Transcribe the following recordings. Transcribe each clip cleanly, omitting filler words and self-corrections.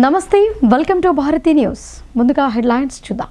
నమస్తే, welcome to Bharati news. ముందుగా headlines చూద్దాం.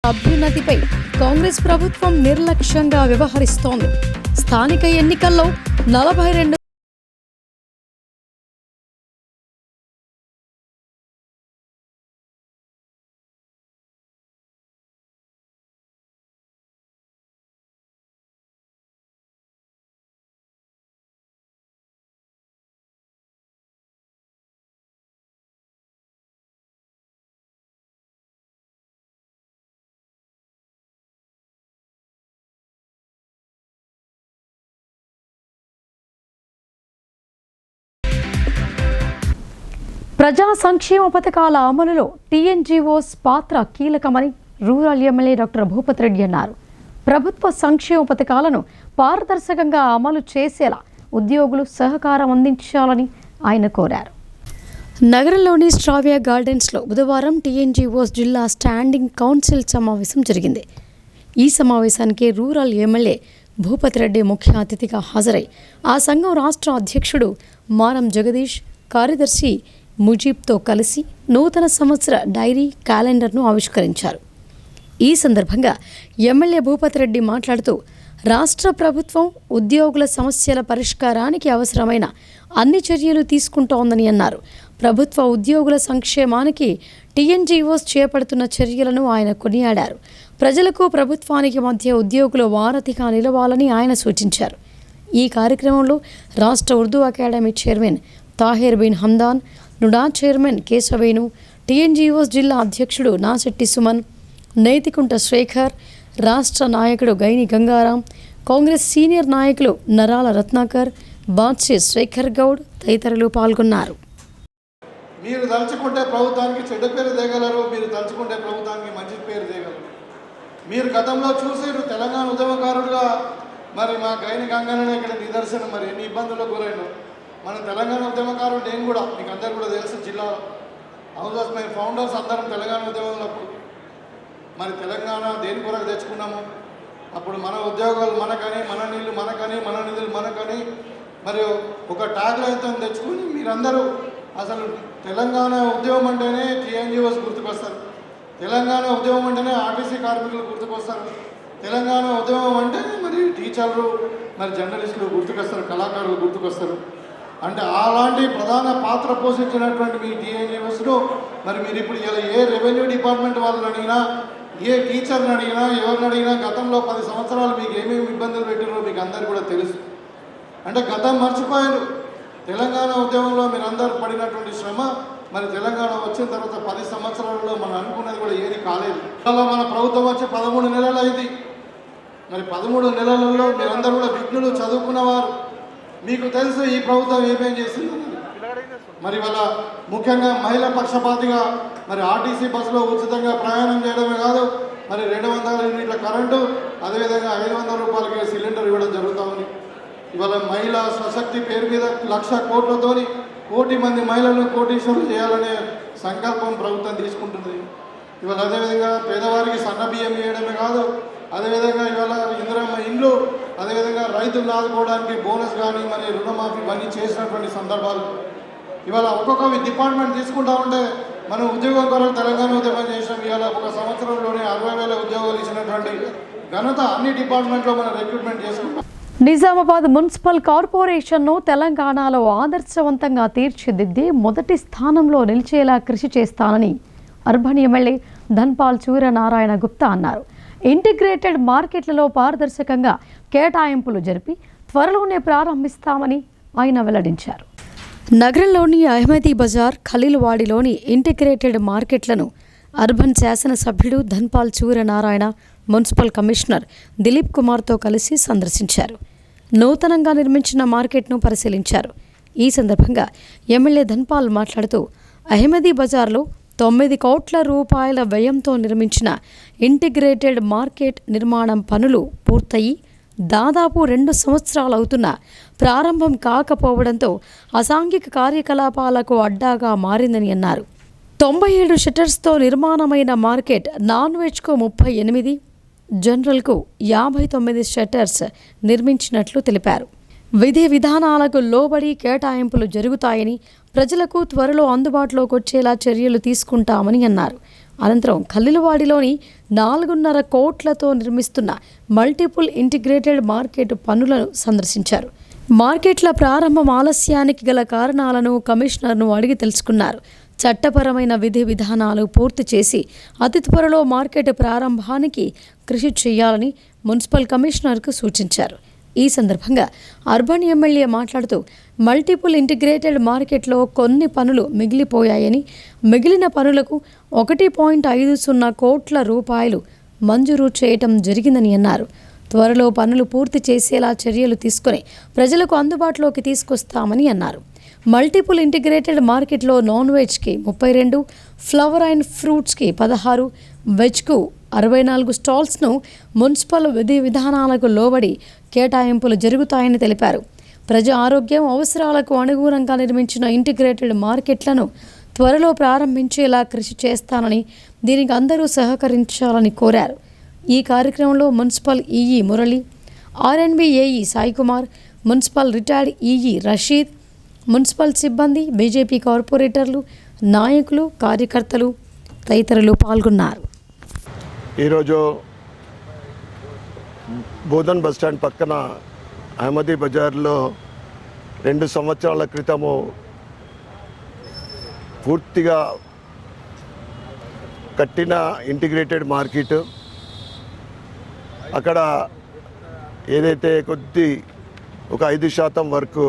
అభ్యున్నతిపై కాంగ్రెస్ ప్రభుత్వం నిర్లక్ష్యంగా వ్యవహరిస్తోంది. స్థానిక ఎన్నికల్లో 42ప్రజా సంక్షేమ పథకాల అమలులో టీఎన్జీఓస్ పాత్ర కీలకమని rural MLA doctor Bhupathi Reddy అన్నారు. ప్రభుత్వ సంక్షేమ పథకాలను పారదర్శకంగా అమలు చేసేలా ఉద్యోగులు సహకారం అందించాలని ఆయన కోరారు. నగరంలోని స్ట్రావియా గార్డెన్స్లో బుధవారం టీఎన్జీఓస్ జిల్లా స్టాండింగ్ కౌన్సిల్ సమావేశం జరిగింది. ఈ సమావేశానికి రూరల్ ఎమ్మెల్యే భూపతి రెడ్డి ముఖ్య అతిథిగా హాజరై ఆ సంఘం రాష్ట్ర అధ్యక్షుడు మారం జగదీష్, కార్యదర్శి ముజీబ్తో కలిసి నూతన సంవత్సర డైరీ క్యాలెండర్ను ఆవిష్కరించారు. ఈ సందర్భంగా ఎమ్మెల్యే భూపతి రెడ్డి మాట్లాడుతూ రాష్ట్ర ప్రభుత్వం ఉద్యోగుల సమస్యల పరిష్కారానికి అవసరమైన అన్ని చర్యలు తీసుకుంటోందని అన్నారు. ప్రభుత్వ ఉద్యోగుల సంక్షేమానికి టీఎన్జీఓస్ చేపడుతున్న చర్యలను ఆయన కొనియాడారు. ప్రజలకు ప్రభుత్వానికి మధ్య ఉద్యోగుల వారధిగా నిలవాలని ఆయన సూచించారు. ఈ కార్యక్రమంలో రాష్ట్ర Urdu academy chairman Tahir bin Hamdan, NUDA chairman Keshavenu, TNGOs జిల్లా అధ్యక్షుడు నాశెట్టి సుమన్, నేతికుంట శేఖర్, రాష్ట్ర నాయకుడు గైని గంగారాం, కాంగ్రెస్ సీనియర్ నాయకులు నరాల రత్నాకర్, బాద్షే శేఖర్ గౌడ్ తదితరులు పాల్గొన్నారు. మీరు తలుచుకుంటే ప్రభుత్వానికి చెడ్డ పేరు తేగలరు, మీరు తలుచుకుంటే ప్రభుత్వానికి మంచి పేరు తేగలరు. మీరు గతంలో చూసారు తెలంగాణ ఉద్యమకారుడుగా, మరి మా గైని గంగారాం ఇక్కడ నిదర్శనం. మరి ఎన్ని ఇబ్బందులకు గురైనా మన తెలంగాణ ఉద్యమకారుడు నేను కూడా, మీకు అందరు కూడా తెలుసు, జిల్లాలో హౌస్ మై ఫౌండర్స్ అందరం తెలంగాణ ఉద్యమంలో. మరి తెలంగాణ దేని కొరకు తెచ్చుకున్నాము, అప్పుడు మన ఉద్యోగాలు మనకని, మన నీళ్ళు మనకని, మన నిధులు మనకని, మరి ఒక ట్యాగ్ లైన్తో తెచ్చుకొని మీరందరూ అసలు తెలంగాణ ఉద్యమం అంటేనే టీఎన్జీఓస్ గుర్తుకొస్తారు, తెలంగాణ ఉద్యమం అంటేనే ఆర్టీసీ కార్మికులు గుర్తుకొస్తారు, తెలంగాణ ఉద్యమం అంటే మరి టీచర్లు, మరి జర్నలిస్టులు గుర్తుకొస్తారు, కళాకారులు గుర్తుకొస్తారు. అంటే అలాంటి ప్రధాన పాత్ర పోషించినటువంటి మీ టీఎన్జీఓస్ను మరి మీరు ఇప్పుడు ఇలా ఏ రెవెన్యూ డిపార్ట్మెంట్ వాళ్ళని అడిగినా, ఏ టీచర్ని అడిగినా, ఎవరిని అడిగినా గతంలో 10 సంవత్సరాలు మీకు ఏమేమి ఇబ్బందులు పెట్టినారో మీకు అందరికీ కూడా తెలుసు. అంటే గతం మర్చిపోయారు. తెలంగాణ ఉద్యమంలో మీరు అందరూ పడినటువంటి శ్రమ మరి తెలంగాణ వచ్చిన తర్వాత 10 సంవత్సరాలలో మనం అనుకున్నది కూడా ఏది కాలేదు. అలా మన ప్రభుత్వం వచ్చి 13 నెలలు అయింది. మరి 13 నెలలలో మీరందరూ కూడా విఘ్నులు, చదువుకున్నవారు, మీకు తెలుసు ఈ ప్రభుత్వం ఏమేం చేసింది. మరి వాళ్ళ ముఖ్యంగా మహిళా పక్షపాతిగా మరి ఆర్టీసీ బస్సులో ఉచితంగా ప్రయాణం చేయడమే కాదు, మరి 200 యూనిట్ల కరెంటు, అదేవిధంగా 500 రూపాయలకి సిలిండర్ ఇవ్వడం జరుగుతుంది. ఇవాళ మహిళా స్వశక్తి పేరు మీద 1,00,000 కోట్లతోని 1 కోటి మంది మహిళలను కోటీశ్వరులు చేయాలనే సంకల్పం ప్రభుత్వం తీసుకుంటుంది. ఇవాళ అదేవిధంగా పేదవారికి సన్న బియ్యం ఇవ్వడమే కాదు, అదేవిధంగా ఇవాళ ఇందిరమ్మ ఇండ్లు, అదేవిధంగా రైతులను ఆదుకోవడానికి బోనస్ కానీ మరి రుణమాఫీ ఇవన్నీ చేసినటువంటి సందర్భాలు. ఇవాళ ఒక్కొక్క డిపార్ట్మెంట్ తీసుకుంటా ఉంటే మనం ఉద్యోగం కొరకు తెలంగాణ ఉద్యమం చేసినాం. ఇవాళ ఒక సంవత్సరంలోనే 60,000 ఉద్యోగాలు ఇచ్చినటువంటి ఘనత అన్ని డిపార్ట్మెంట్లో మనం రిక్రూట్మెంట్ చేసుకుంటాం. నిజామాబాద్ మున్సిపల్ కార్పొరేషన్ను తెలంగాణలో ఆదర్శవంతంగా తీర్చిదిద్ది మొదటి స్థానంలో నిలిచేలా కృషి చేస్తానని అర్బన్ ఎమ్మెల్యే ధన్పాల్ సూర్యనారాయణ గుప్తా అన్నారు. ఇంటిగ్రేటెడ్ మార్కెట్లలో పారదర్శకంగా కేటాయింపులు జరిపి త్వరలోనే ప్రారంభిస్తామని ఆయన వెల్లడించారు. నగరంలోని అహ్మదీ బజార్, ఖలీల్వాడిలోని ఇంటిగ్రేటెడ్ మార్కెట్లను అర్బన్ శాసనసభ్యుడు ధన్పాల్ సూర్యనారాయణ మున్సిపల్ కమిషనర్ దిలీప్ కుమార్తో కలిసి సందర్శించారు. నూతనంగా నిర్మించిన మార్కెట్ను పరిశీలించారు. ఈ సందర్భంగా ఎమ్మెల్యే ధన్పాల్ మాట్లాడుతూ అహ్మదీ బజార్లో 9 కోట్ల రూపాయల వ్యయంతో నిర్మించిన ఇంటిగ్రేటెడ్ మార్కెట్ నిర్మాణం పనులు పూర్తయి దాదాపు 2 సంవత్సరాలవుతున్నా ప్రారంభం కాకపోవడంతో అసాంఘిక కార్యకలాపాలకు అడ్డాగా మారిందని అన్నారు. 97 షట్టర్స్తో నిర్మాణమైన మార్కెట్ నాన్ వెజ్కు 38, జనరల్కు 59 షట్టర్స్ నిర్మించినట్లు తెలిపారు. విధి విధానాలకు లోబడి కేటాయింపులు జరుగుతాయని, ప్రజలకు త్వరలో అందుబాటులోకి వచ్చేలా చర్యలు తీసుకుంటామని అన్నారు. అనంతరం ఖలీల్వాడిలోని 4.5 కోట్లతో నిర్మిస్తున్న మల్టిపుల్ ఇంటిగ్రేటెడ్ మార్కెట్ పనులను సందర్శించారు. మార్కెట్ల ప్రారంభం ఆలస్యానికి గల కారణాలను కమిషనర్ను అడిగి తెలుసుకున్నారు. చట్టపరమైన విధి విధానాలు పూర్తి చేసి అతి త్వరలో మార్కెట్ ప్రారంభానికి కృషి చేయాలని మున్సిపల్ కమిషనర్కు సూచించారు. ఈ సందర్భంగా అర్బన్ ఎమ్మెల్యే మాట్లాడుతూ మల్టిపుల్ ఇంటిగ్రేటెడ్ మార్కెట్లో కొన్ని పనులు మిగిలిపోయాయని, మిగిలిన పనులకు 1.50 కోట్ల రూపాయలు మంజూరు చేయటం జరిగిందని అన్నారు. త్వరలో పనులు పూర్తి చేసేలా చర్యలు తీసుకుని ప్రజలకు అందుబాటులోకి తీసుకొస్తామని అన్నారు. మల్టిపుల్ ఇంటిగ్రేటెడ్ మార్కెట్లో నాన్ వెజ్కి 32, ఫ్లవర్ అండ్ ఫ్రూట్స్కి 16, వెజ్కు 64 స్టాల్స్ను మున్సిపల్ విధి విధానాలకు లోబడి కేటాయింపులు జరుగుతాయని తెలిపారు. ప్రజా ఆరోగ్యం అవసరాలకు అనుగుణంగా నిర్మించిన ఇంటిగ్రేటెడ్ మార్కెట్లను త్వరలో ప్రారంభించేలా కృషి చేస్తానని, దీనికి అందరూ సహకరించాలని కోరారు. ఈ కార్యక్రమంలో municipal EE Murali, RNB AE Saikumar, municipal retired EE Rashid, municipal సిబ్బంది, బీజేపీ కార్పొరేటర్లు, నాయకులు, కార్యకర్తలు తదితరులు పాల్గొన్నారు. ఈరోజు బోధన్ బస్టాండ్ పక్కన అహ్మదీ బజార్లో 2 సంవత్సరాల క్రితము పూర్తిగా కట్టిన ఇంటిగ్రేటెడ్ మార్కెట్, అక్కడ ఏదైతే ఒక 5% వరకు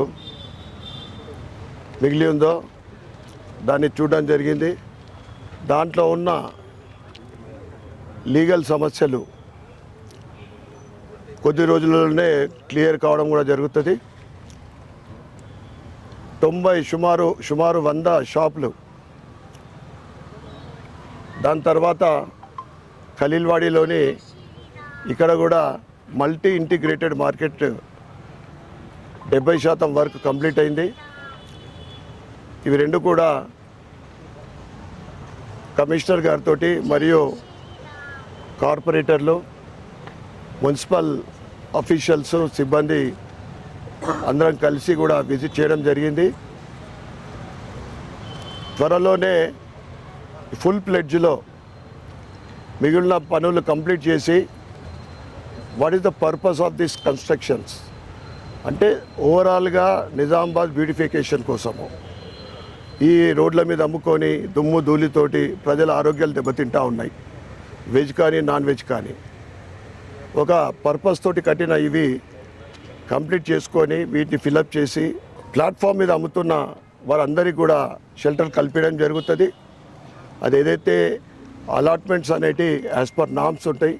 మిగిలి ఉందో దాన్ని చూడడం జరిగింది. దాంట్లో ఉన్న లీగల్ సమస్యలు కొద్ది రోజుల్లోనే క్లియర్ కావడం కూడా జరుగుతుంది. సుమారు 100 షాపులు, దాని తర్వాత ఖలీల్వాడిలోని ఇక్కడ కూడా మల్టీ ఇంటిగ్రేటెడ్ మార్కెట్ 70% వరకు కంప్లీట్ అయింది. ఇవి 2 కూడా కమిషనర్ గారితో మరియు కార్పొరేటర్లు, మున్సిపల్ అఫీషియల్స్, సిబ్బంది అందరం కలిసి కూడా విజిట్ చేయడం జరిగింది. త్వరలోనే ఫుల్ ప్లెడ్జ్లో మిగిలిన పనులు కంప్లీట్ చేసి what is the purpose of this constructions అంటే ఓవరాల్గా నిజామాబాద్ బ్యూటిఫికేషన్ కోసము. ఈ రోడ్ల మీద అమ్ముకొని దుమ్ము ధూళితోటి ప్రజల ఆరోగ్యాలు దెబ్బతింటూ ఉన్నాయి. వెజ్ కానీ నాన్ వెజ్ కానీ ఒక పర్పస్ తోటి కట్టిన ఇవి కంప్లీట్ చేసుకొని వీటిని ఫిలప్ చేసి ప్లాట్ఫామ్ మీద అమ్ముతున్న వారందరికీ కూడా షెల్టర్ కల్పించడం జరుగుతుంది. అది ఏదైతే అలాట్మెంట్స్ అనేటి యాజ్ పర్ నామ్స్ ఉంటాయి,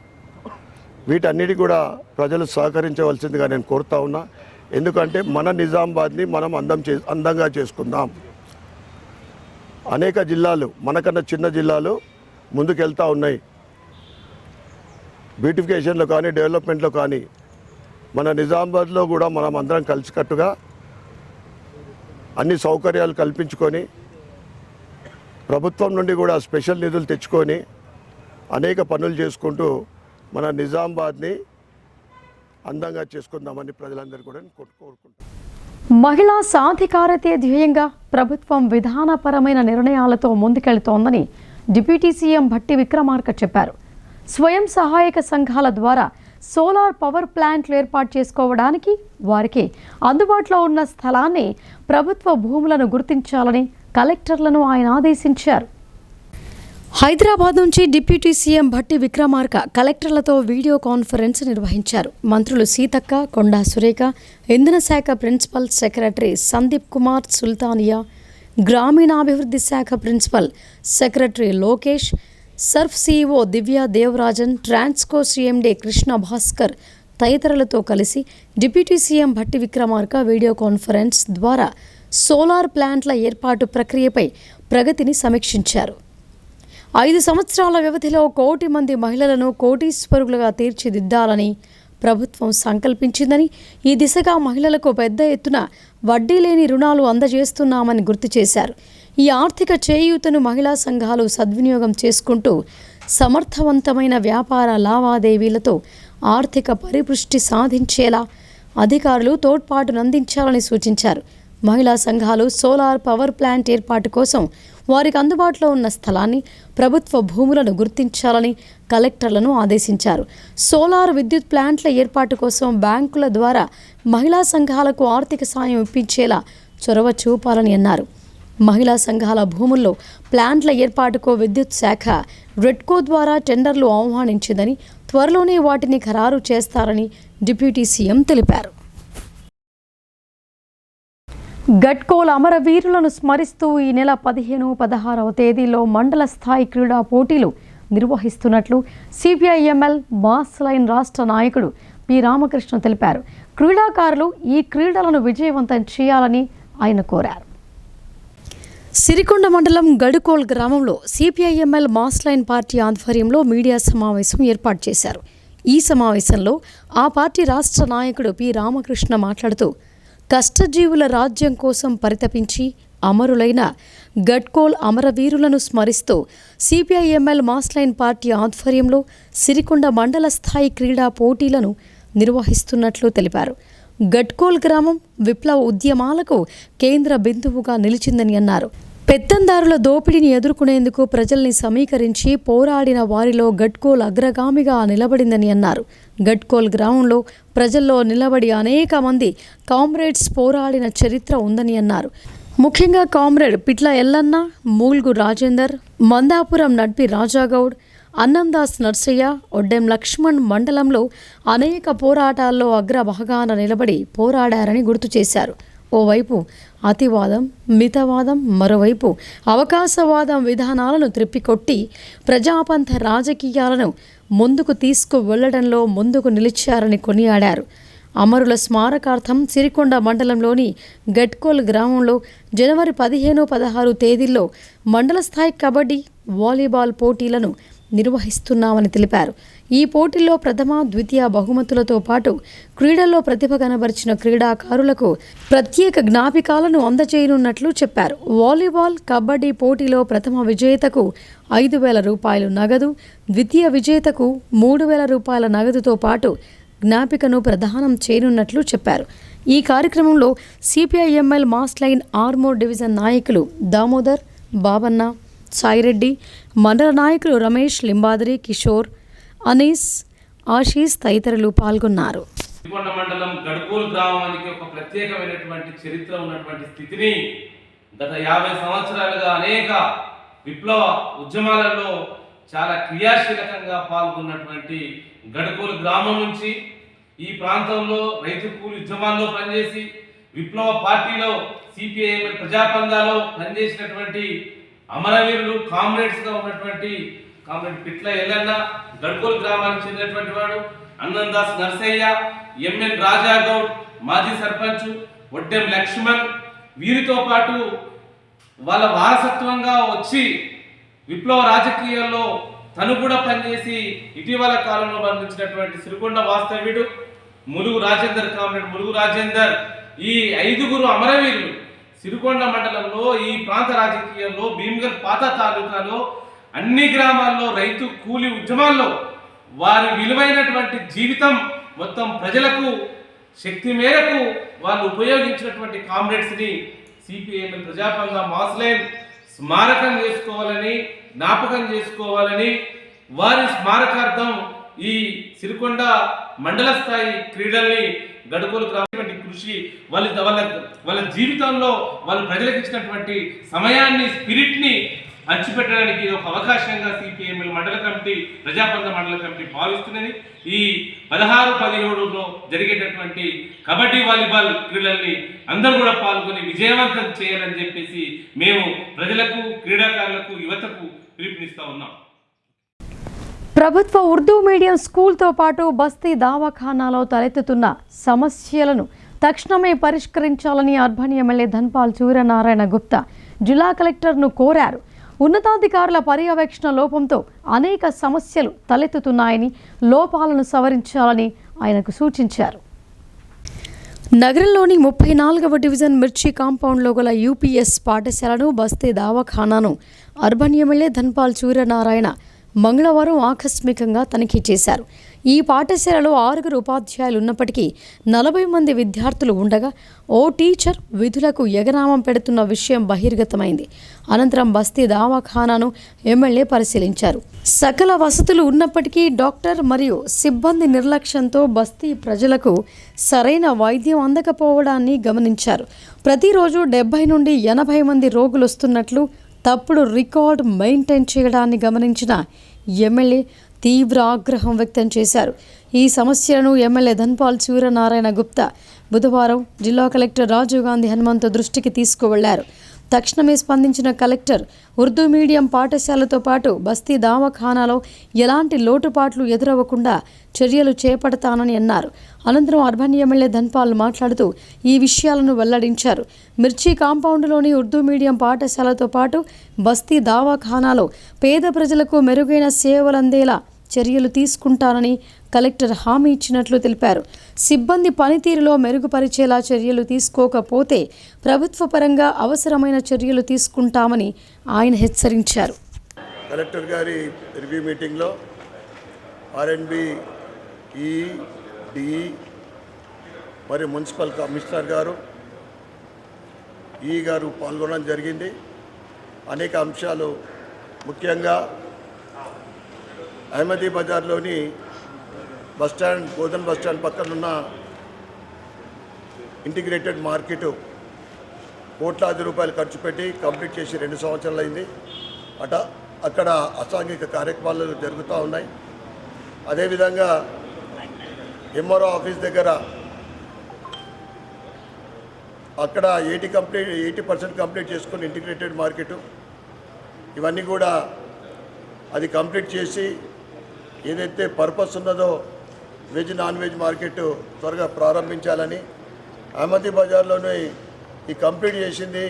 వీటన్నిటి కూడా ప్రజలు సహకరించవలసిందిగా నేను కోరుతా ఉన్నా. ఎందుకంటే మన నిజామాబాద్ని మనం అందంగా చేసుకుందాం. అనేక జిల్లాలు, మనకన్నా చిన్న జిల్లాలు ముందుకెళ్తూ ఉన్నాయి బ్యూటిఫికేషన్లో కానీ డెవలప్మెంట్లో కానీ. మన నిజామాబాద్లో కూడా మనం అందరం కలిసికట్టుగా అన్ని సౌకర్యాలు కల్పించుకొని ప్రభుత్వం నుండి కూడా స్పెషల్ నిధులు తెచ్చుకొని అనేక పనులు చేసుకుంటూ మన నిజామాబాద్ని అందంగా చేసుకుందామని ప్రజలందరూ కూడా కోరుకుంటాం. మహిళా సాధికారతే ధ్యేయంగా ప్రభుత్వం విధానపరమైన నిర్ణయాలతో ముందుకెళ్తోందని డిప్యూటీ సీఎం భట్టి విక్రమార్క చెప్పారు. స్వయం సహాయక సంఘాల ద్వారా సోలార్ పవర్ ప్లాంట్లు ఏర్పాటు చేసుకోవడానికి వారికి అందుబాటులో ఉన్న స్థలాన్ని ప్రభుత్వ భూములను గుర్తించాలని కలెక్టర్లను ఆయన ఆదేశించారు. హైదరాబాద్ నుంచి డిప్యూటీ సీఎం భట్టి విక్రమార్క కలెక్టర్లతో వీడియో కాన్ఫరెన్స్ నిర్వహించారు. మంత్రులు సీతక్క, కొండా సురేఖ, ఇంధన శాఖ ప్రిన్సిపల్ సెక్రటరీ సందీప్ కుమార్ సుల్తానియా, గ్రామీణాభివృద్ధి శాఖ principal secretary Lokesh, SERP CEO Divya Devarajan, Transco CMD Krishna Bhaskar తదితరులతో కలిసి deputy CM Bhatti Vikramarka video conference ద్వారా సోలార్ ప్లాంట్ల ఏర్పాటు ప్రక్రియపై ప్రగతిని సమీక్షించారు. 5 సంవత్సరాల వ్యవధిలో 1 కోటి మంది మహిళలను కోటీశ్వరులుగా తీర్చిదిద్దాలని ప్రభుత్వం సంకల్పించిందని, ఈ దిశగా మహిళలకు పెద్ద ఎత్తున వడ్డీ లేని రుణాలు అందజేస్తున్నామని గుర్తు చేశారు. ఈ ఆర్థిక చేయూతను మహిళా సంఘాలు సద్వినియోగం చేసుకుంటూ సమర్థవంతమైన వ్యాపార లావాదేవీలతో ఆర్థిక పరిపుష్టి సాధించేలా అధికారులు తోడ్పాటునందించాలని సూచించారు. మహిళా సంఘాలు సోలార్ పవర్ ప్లాంట్ ఏర్పాటు కోసం వారికి అందుబాటులో ఉన్న స్థలాన్ని, ప్రభుత్వ భూములను గుర్తించాలని కలెక్టర్లను ఆదేశించారు. సోలార్ విద్యుత్ ప్లాంట్ల ఏర్పాటు కోసం బ్యాంకుల ద్వారా మహిళా సంఘాలకు ఆర్థిక సాయం ఇప్పించేలా చొరవ చూపాలని అన్నారు. మహిళా సంఘాల భూముల్లో ప్లాంట్ల ఏర్పాటుకు విద్యుత్ శాఖ రెడ్కో ద్వారా టెండర్లు ఆహ్వానించిందని, త్వరలోనే వాటిని ఖరారు చేస్తారని డిప్యూటీ సీఎం తెలిపారు. గడ్కోల్ అమరవీరులను స్మరిస్తూ ఈ నెల 15, 16వ తేదీలో మండల స్థాయి క్రీడా పోటీలు నిర్వహిస్తున్నట్లు సిపిఐఎంఎల్ మాస్ లైన్ రాష్ట్ర నాయకుడు పి రామకృష్ణ తెలిపారు. క్రీడాకారులు ఈ క్రీడలను విజయవంతం చేయాలని ఆయన కోరారు. సిరికొండ మండలం గడ్కోల్ గ్రామంలో సిపిఐఎంఎల్ మాస్ లైన్ పార్టీ ఆధ్వర్యంలో మీడియా సమావేశం ఏర్పాటు చేశారు. ఈ సమావేశంలో ఆ పార్టీ రాష్ట్ర నాయకుడు పి రామకృష్ణ మాట్లాడుతూ, కష్టజీవుల రాజ్యం కోసం పరితపించి అమరులైన గడ్కోల్ అమరవీరులను స్మరిస్తూ సిపిఐఎంఎల్ మాస్ లైన్ పార్టీ ఆధ్వర్యంలో సిరికొండ మండల స్థాయి క్రీడా పోటీలను నిర్వహిస్తున్నట్లు తెలిపారు. గడ్కోల్ గ్రామం విప్లవ ఉద్యమాలకు కేంద్ర బిందువుగా నిలిచిందని అన్నారు. పెత్తందారుల దోపిడీని ఎదుర్కొనేందుకు ప్రజల్ని సమీకరించి పోరాడిన వారిలో గడ్కోల్ అగ్రగామిగా నిలబడిందని అన్నారు. గడ్కోల్ గ్రామంలో ప్రజల్లో నిలబడి అనేక మంది కామ్రేడ్స్ పోరాడిన చరిత్ర ఉందని అన్నారు. ముఖ్యంగా కామ్రేడ్ పిట్ల ఎల్లన్న, మూల్గు రాజేందర్, మందాపురం నడ్పి రాజాగౌడ్, అన్నందాస్ నర్సయ్య, ఒడ్డెం లక్ష్మణ్ మండలంలో అనేక పోరాటాల్లో అగ్రభాగాన నిలబడి పోరాడారని గుర్తు చేశారు. ఓవైపు అతివాదం, మితవాదం, మరోవైపు అవకాశవాదం విధానాలను త్రిప్పికొట్టి ప్రజాపంథ రాజకీయాలను ముందుకు తీసుకువెళ్లడంలో ముందుకు నిలిచారని కొనియాడారు. అమరుల స్మారకార్థం సిరికొండ మండలంలోని గడ్కోల్ గ్రామంలో జనవరి 15, 16 తేదీల్లో మండల స్థాయి కబడ్డీ, వాలీబాల్ పోటీలను నిర్వహిస్తున్నామని తెలిపారు. ఈ పోటీల్లో ప్రథమ, ద్వితీయ బహుమతులతో పాటు క్రీడల్లో ప్రతిభ కనబరిచిన క్రీడాకారులకు ప్రత్యేక జ్ఞాపికాలను అందజేయనున్నట్లు చెప్పారు. వాలీబాల్, కబడ్డీ పోటీలో ప్రథమ విజేతకు 5,000 రూపాయలు నగదు, ద్వితీయ విజేతకు 3,000 రూపాయల నగదుతో పాటు జ్ఞాపికను ప్రదానం చేయనున్నట్లు చెప్పారు. ఈ కార్యక్రమంలో CPIML mass line Armoor division నాయకులు దామోదర్, బాబన్న, సాయిరెడ్డి, మండల నాయకులు రమేష్, లింబాద్రి, కిషోర్, అనీస్, ఆశీష్ తదితరులు పాల్గొన్నారు. సిరికొండ మండలం గడ్కోల్ గ్రామానికి ఒక ప్రత్యేకమైనటువంటి చరిత్ర ఉన్నటువంటి స్థితిని గత 50 సంవత్సరాలుగా అనేక విప్లవ ఉద్యమాలలో చాలా క్రియాశీలకంగా పాల్గొన్నటువంటి గడ్కోల్ గ్రామం నుంచి ఈ ప్రాంతంలో రైతు కూలి ఉద్యమాల్లో పనిచేసి విప్లవ పార్టీలో సిపిఐఎంఎల్ ప్రజాపందాలో పనిచేసినటువంటి అమరవీరులు, కామ్రేడ్స్గా ఉన్నటువంటి కామ్రేడ్ పిట్ల ఎల్లన్న, గడ్కోల్ గ్రామానికి చెందినటువంటి వాడు, అన్నందాస్ నర్సయ్య, ఎంఎన్ రాజాగౌడ్, మాజీ సర్పంచ్, ఒడ్డెం లక్ష్మణ్, వీరితో పాటు వాళ్ళ వారసత్వంగా వచ్చి విప్లవ రాజకీయాల్లో తను కూడా పనిచేసి ఇటీవల కాలంలో బంధించినటువంటి సిరికొండ వాస్తవ్యుడు ములుగు రాజేందర్, కామ్రేడ్ ములుగు రాజేందర్, ఈ 5గురు అమరవీరులు సిరికొండ మండలంలో ఈ ప్రాంత రాజకీయాల్లో భీమ్గల్ పాత తాలూకాలో అన్ని గ్రామాల్లో రైతు కూలి ఉద్యమాల్లో వారి విలువైనటువంటి జీవితం మొత్తం ప్రజలకు శక్తి మేరకు వాళ్ళు ఉపయోగించినటువంటి కామ్రేడ్స్ని సిపిఐఎంఎల్ ప్రజాపంగా మాస్లైన్ స్మారకం చేసుకోవాలని, జ్ఞాపకం చేసుకోవాలని, వారి స్మారకార్థం ఈ సిరికొండ మండల స్థాయి క్రీడల్ని గడుపులకు రావాల్సినటువంటి కృషి వాళ్ళ జీవితంలో వాళ్ళు ప్రజలకు ఇచ్చినటువంటి సమయాన్ని, స్పిరిట్ని పంచిపెట్టడానికి ఇది ఒక అవకాశంగా సిపిఎంఎల్ మండల కమిటీ, ప్రజాపంద మండల కమిటీ భావిస్తున్నది. ఈ 16-17లో జరిగేటటువంటి కబడ్డీ, వాలీబాల్ క్రీడల్ని అందరూ కూడా పాల్గొని విజయవంతం చేయాలని చెప్పేసి మేము ప్రజలకు, క్రీడాకారులకు, యువతకు పిలుపునిస్తా ఉన్నాం. ప్రభుత్వ ఉర్దూ మీడియం స్కూల్తో పాటు బస్తీ దవాఖానాలో తలెత్తుతున్న సమస్యలను తక్షణమే పరిష్కరించాలని అర్బన్ ఎమ్మెల్యే ధన్పాల్ సూర్యనారాయణ గుప్తా జిల్లా కలెక్టర్ను కోరారు. ఉన్నతాధికారుల పర్యవేక్షణ లోపంతో అనేక సమస్యలు తలెత్తుతున్నాయని, లోపాలను సవరించాలని ఆయనకు సూచించారు. నగరంలోని 34వ డివిజన్ మిర్చి కాంపౌండ్లో గల యూపీఎస్ పాఠశాలను, బస్తీ దవాఖానాను అర్బన్ ఎమ్మెల్యే ధన్పాల్ సూర్యనారాయణ మంగళవారం ఆకస్మికంగా తనిఖీ చేశారు. ఈ పాఠశాలలో 6 ఉపాధ్యాయులు ఉన్నప్పటికీ 40 మంది విద్యార్థులు ఉండగా ఓ టీచర్ విధులకు ఎగనామం పెడుతున్న విషయం బహిర్గతమైంది. అనంతరం బస్తీ దవాఖానాను ఎమ్మెల్యే పరిశీలించారు. సకల వసతులు ఉన్నప్పటికీ డాక్టర్ మరియు సిబ్బంది నిర్లక్ష్యంతో బస్తీ ప్రజలకు సరైన వైద్యం అందకపోవడాన్ని గమనించారు. ప్రతిరోజు 70 నుండి 80 మంది రోగులు వస్తున్నట్లు తప్పుడు రికార్డు మెయింటైన్ చేయడాన్ని గమనించిన ఎమ్మెల్యే తీవ్ర ఆగ్రహం వ్యక్తం చేశారు. ఈ సమస్యలను ఎమ్మెల్యే ధన్పాల్ సూర్యనారాయణ గుప్తా బుధవారం జిల్లా కలెక్టర్ రాజీవ్ గాంధీ హనుమంతు దృష్టికి తీసుకువెళ్లారు. తక్షణమే స్పందించిన కలెక్టర్ ఉర్దూ మీడియం పాఠశాలతో పాటు బస్తీ దవాఖానాలో ఎలాంటి లోటుపాట్లు ఎదురవ్వకుండా చర్యలు చేపడతానని అన్నారు. అనంతరం అర్బన్ ఎమ్మెల్యే ధన్పాల్ మాట్లాడుతూ ఈ విషయాలను వెల్లడించారు. మిర్చి కాంపౌండ్లోని ఉర్దూ మీడియం పాఠశాలతో పాటు బస్తీ దవాఖానాలో పేద ప్రజలకు మెరుగైన సేవలు అందేలా చర్యలు తీసుకుంటానని కలెక్టర్ హామీ ఇచ్చినట్లు తెలిపారు. సిబ్బంది పనితీరులో మెరుగుపరిచేలా చర్యలు తీసుకోకపోతే ప్రభుత్వ పరంగా అవసరమైన చర్యలు తీసుకుంటామని ఆయన హెచ్చరించారు. కలెక్టర్ గారి రివ్యూ మీటింగ్లో ఆర్ఎండ్బి, డి మరియు మున్సిపల్ కమిషనర్ గారు, గారు పాల్గొనడం జరిగింది. అనేక అంశాలు, ముఖ్యంగా అహ్మదీ బజార్లోని బస్టాండ్, గోధన్ బస్టాండ్ పక్కనున్న ఇంటిగ్రేటెడ్ మార్కెట్ కోట్లాది రూపాయలు ఖర్చు పెట్టి కంప్లీట్ చేసి 2 సంవత్సరాలు అయింది. అక్కడ అసాంఘిక కార్యక్రమాలు జరుగుతూ ఉన్నాయి. అదేవిధంగా ఎంఆర్ఓ ఆఫీస్ దగ్గర అక్కడ 80% కంప్లీట్ చేసుకుని ఇంటిగ్రేటెడ్ మార్కెట్, ఇవన్నీ కూడా అది కంప్లీట్ చేసి ఏదైతే పర్పస్ ఉన్నదో వెజ్, నాన్ వెజ్ మార్కెట్ త్వరగా ప్రారంభించాలని, అహ్మదీ బజార్లోనే ఈ కంప్లీట్ చేసింది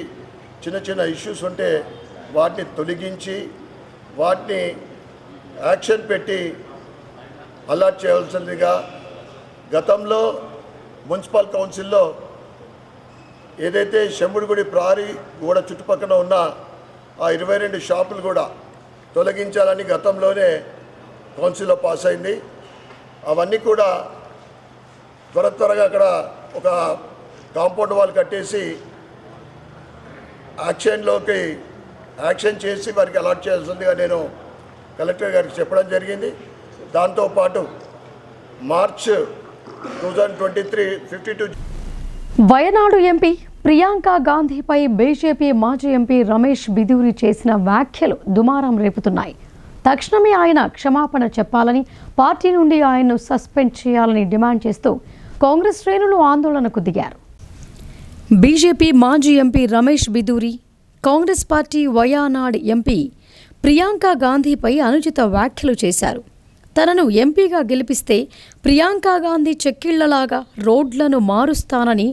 చిన్న చిన్న ఇష్యూస్ ఉంటే వాటిని తొలగించి వాటిని యాక్షన్ పెట్టి అలర్ట్ చేయవలసిందిగా, గతంలో మున్సిపల్ కౌన్సిల్లో ఏదైతే శంభుడిగుడి ప్రహరీ గోడ చుట్టుపక్కల ఉన్న ఆ 22 షాపులు కూడా తొలగించాలని గతంలోనే కౌన్సిల్లో పాస్ అయింది. అవన్నీ కూడా త్వరగా అక్కడ ఒక కాంపౌండ్ వాల్ కట్టేసి యాక్షన్ చేసి వారికి అలాట్ చేయాల్సిందిగా నేను కలెక్టర్ గారికి చెప్పడం జరిగింది. దాంతోపాటు మార్చ్ 2023 52 వయనాడు ఎంపీ ప్రియాంక గాంధీపై బీజేపీ మాజీ ఎంపీ రమేష్ బిదూరి చేసిన వ్యాఖ్యలు దుమారం రేపుతున్నాయి. తక్షణమే ఆయన క్షమాపణ చెప్పాలని, పార్టీ నుండి ఆయన్ను సస్పెండ్ చేయాలని డిమాండ్ చేస్తూ కాంగ్రెస్ శ్రేణులు ఆందోళనకు దిగారు. బీజేపీ మాజీ MP Ramesh Bidhuri, Congress party Wayanad MP Priyanka గాంధీపై అనుచిత వ్యాఖ్యలు చేశారు. తనను ఎంపీగా గెలిపిస్తే ప్రియాంక గాంధీ చెక్కిళ్లలాగా రోడ్లను మారుస్తానని